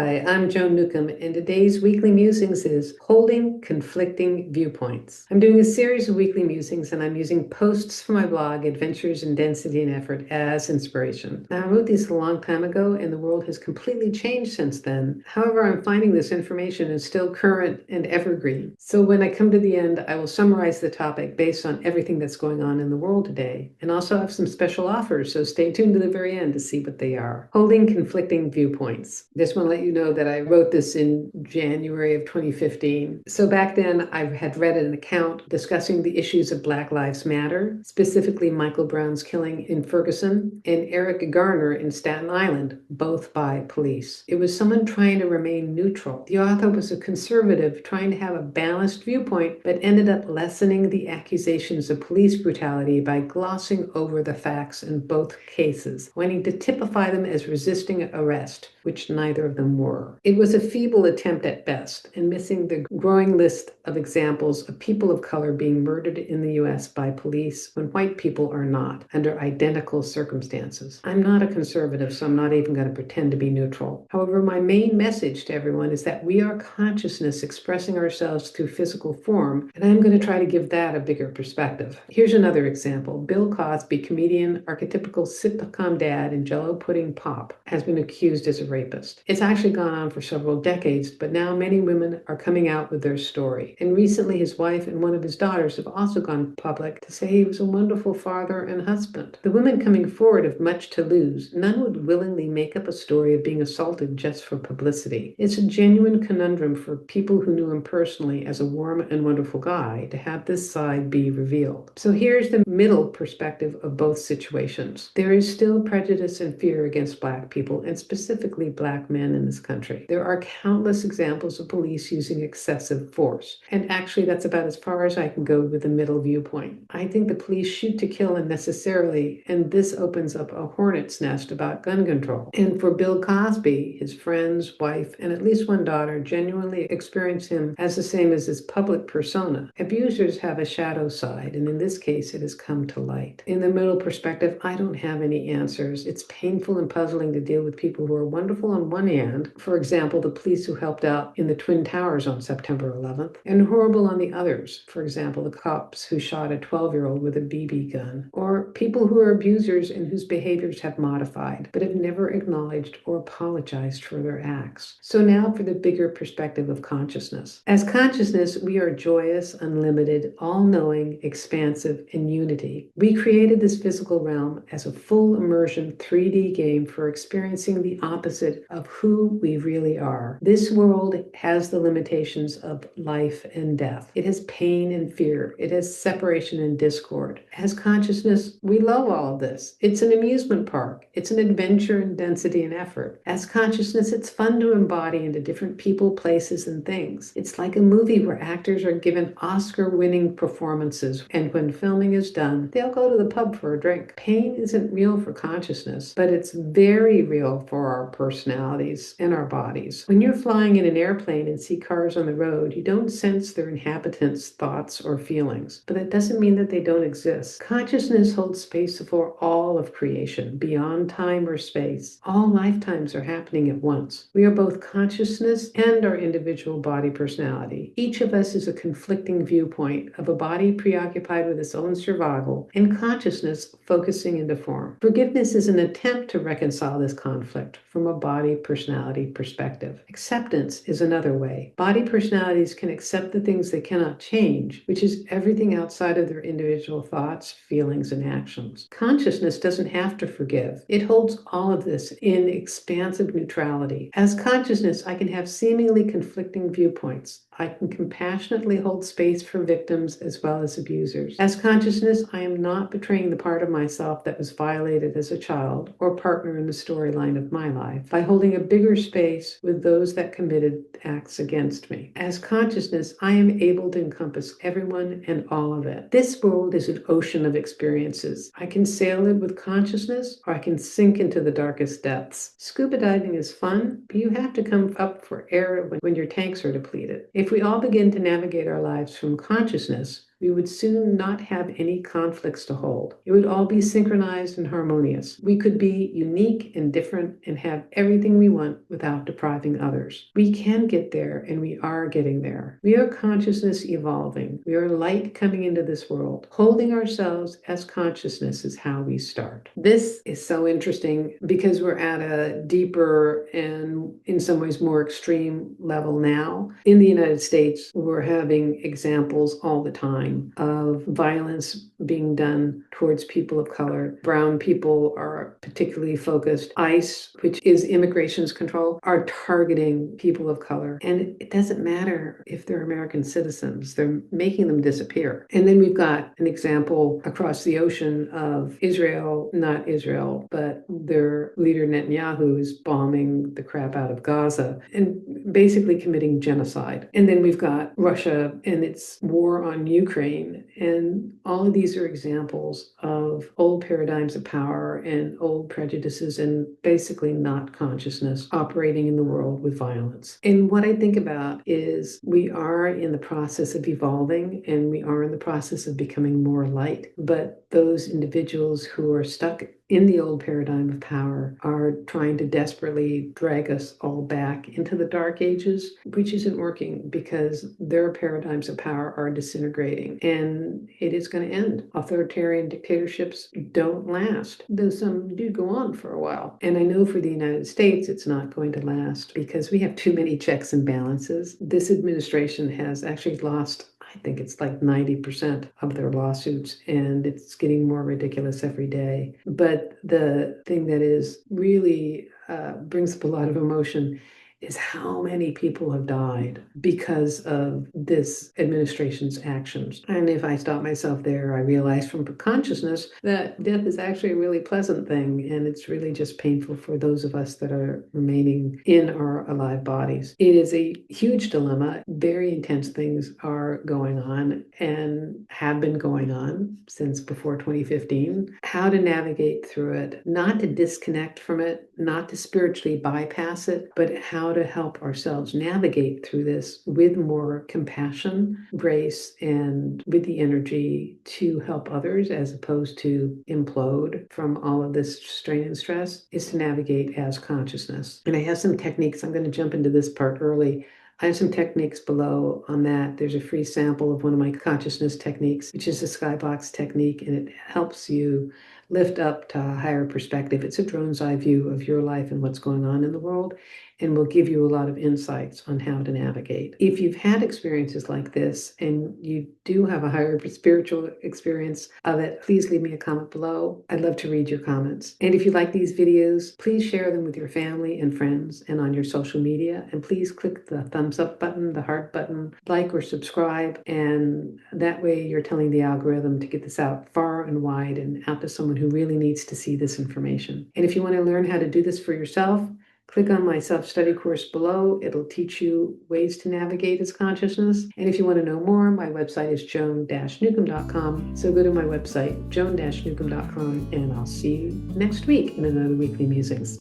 Hi, I'm Joan Newcomb, and today's Weekly Musings is Holding Conflicting Viewpoints. I'm doing a series of weekly musings, and I'm using posts from my blog, Adventures in Density and Effort, as inspiration. Now, I wrote these a long time ago, and the world has completely changed since then. However, I'm finding this information is still current and evergreen. So when I come to the end, I will summarize the topic based on everything that's going on in the world today, and also have some special offers, so stay tuned to the very end to see what they are. Holding Conflicting Viewpoints. Just want to let you know that I wrote this in January of 2015. So back then I had read an account discussing the issues of Black Lives Matter, specifically Michael Brown's killing in Ferguson and Eric Garner in Staten Island, both by police. It was someone trying to remain neutral. The author was a conservative trying to have a balanced viewpoint, but ended up lessening the accusations of police brutality by glossing over the facts in both cases, wanting to typify them as resisting arrest, which neither of them were. It was a feeble attempt at best, and missing the growing list of examples of people of color being murdered in the U.S. by police when white people are not, under identical circumstances. I'm not a conservative, so I'm not even going to pretend to be neutral. However, my main message to everyone is that we are consciousness expressing ourselves through physical form, and I'm going to try to give that a bigger perspective. Here's another example. Bill Cosby, comedian, archetypical sitcom dad, and Jello pudding pop, has been accused as a rapist. It's actually gone on for several decades, but now many women are coming out with their story. And recently his wife and one of his daughters have also gone public to say he was a wonderful father and husband. The women coming forward have much to lose. None would willingly make up a story of being assaulted just for publicity. It's a genuine conundrum for people who knew him personally as a warm and wonderful guy to have this side be revealed. So here's the middle perspective of both situations. There is still prejudice and fear against Black people, and specifically Black men in this country. There are countless examples of police using excessive force. And actually, that's about as far as I can go with the middle viewpoint. I think the police shoot to kill unnecessarily, and this opens up a hornet's nest about gun control. And for Bill Cosby, his friends, wife, and at least one daughter genuinely experience him as the same as his public persona. Abusers have a shadow side, and in this case, it has come to light. In the middle perspective, I don't have any answers. It's painful and puzzling to deal with people who are wonderful on one hand, for example, the police who helped out in the Twin Towers on September 11th, and horrible on the others, for example, the cops who shot a 12-year-old with a BB gun, or people who are abusers and whose behaviors have modified, but have never acknowledged or apologized for their acts. So now for the bigger perspective of consciousness. As consciousness, we are joyous, unlimited, all-knowing, expansive, and unity. We created this physical realm as a full immersion 3D game for experiencing the opposite of who we really are. This world has the limitations of life and death. It has pain and fear. It has separation and discord. As consciousness, we love all of this. It's an amusement park. It's an adventure in density and effort. As consciousness, it's fun to embody into different people, places, and things. It's like a movie where actors are given Oscar-winning performances, and when filming is done, they'll go to the pub for a drink. Pain isn't real for consciousness, but it's very real for our personalities and our bodies. When you're flying in an airplane and see cars on the road, you don't sense their inhabitants' thoughts or feelings, but that doesn't mean that they don't exist. Consciousness holds space for all of creation, beyond time or space. All lifetimes are happening at once. We are both consciousness and our individual body personality. Each of us is a conflicting viewpoint of a body preoccupied with its own survival and consciousness focusing into form. Forgiveness is an attempt to reconcile this conflict from a body personality perspective. Acceptance is another way. Body personalities can accept the things they cannot change, which is everything outside of their individual thoughts, feelings, and actions. Consciousness doesn't have to forgive. It holds all of this in expansive neutrality. As consciousness, I can have seemingly conflicting viewpoints. I can compassionately hold space for victims as well as abusers. As consciousness, I am not betraying the part of myself that was violated as a child or partner in the storyline of my life by holding a bigger space with those that committed acts against me. As consciousness, I am able to encompass everyone and all of it. This world is an ocean of experiences. I can sail it with consciousness, or I can sink into the darkest depths. Scuba diving is fun, but you have to come up for air when your tanks are depleted. If we all begin to navigate our lives from consciousness, we would soon not have any conflicts to hold. It would all be synchronized and harmonious. We could be unique and different and have everything we want without depriving others. We can get there, and we are getting there. We are consciousness evolving. We are light coming into this world. Holding ourselves as consciousness is how we start. This is so interesting because we're at a deeper and in some ways more extreme level now. In the United States, we're having examples all the time of violence being done towards people of color. Brown people are particularly focused. ICE, which is immigrations control, are targeting people of color. And it doesn't matter if they're American citizens, they're making them disappear. And then we've got an example across the ocean of Israel, not Israel, but their leader Netanyahu is bombing the crap out of Gaza and basically committing genocide. And then we've got Russia and its war on Ukraine. And all of these are examples of old paradigms of power and old prejudices and basically not consciousness operating in the world with violence. And what I think about is we are in the process of evolving and we are in the process of becoming more light. But those individuals who are stuck in the old paradigm of power are trying to desperately drag us all back into the dark ages, which isn't working because their paradigms of power are disintegrating and it is going to end. Authoritarian dictatorships don't last, though some do go on for a while. And I know for the United States, it's not going to last because we have too many checks and balances. This administration has actually lost, I think it's like 90% of their lawsuits, and it's getting more ridiculous every day. But the thing that is really brings up a lot of emotion is how many people have died because of this administration's actions. And if I stop myself there, I realize from consciousness that death is actually a really pleasant thing, and it's really just painful for those of us that are remaining in our alive bodies. It is a huge dilemma. Very intense things are going on and have been going on since before 2015. How to navigate through it, not to disconnect from it, not to spiritually bypass it, but how to help ourselves navigate through this with more compassion, grace, and with the energy to help others as opposed to implode from all of this strain and stress is to navigate as consciousness. And I have some techniques. I'm going to jump into this part early. I have some techniques below on that. There's a free sample of one of my consciousness techniques, which is the skybox technique, and it helps you lift up to a higher perspective. It's a drone's eye view of your life and what's going on in the world, and will give you a lot of insights on how to navigate. If you've had experiences like this and you do have a higher spiritual experience of it, please leave me a comment below. I'd love to read your comments. And if you like these videos, please share them with your family and friends and on your social media. And please click the thumbs up button, the heart button, like or subscribe. And that way you're telling the algorithm to get this out far and wide and out to someone who really needs to see this information. And if you want to learn how to do this for yourself, click on my self-study course below. It'll teach you ways to navigate as consciousness. And if you want to know more, my website is joan-newcomb.com. So go to my website, joan-newcomb.com, and I'll see you next week in another Weekly Musings.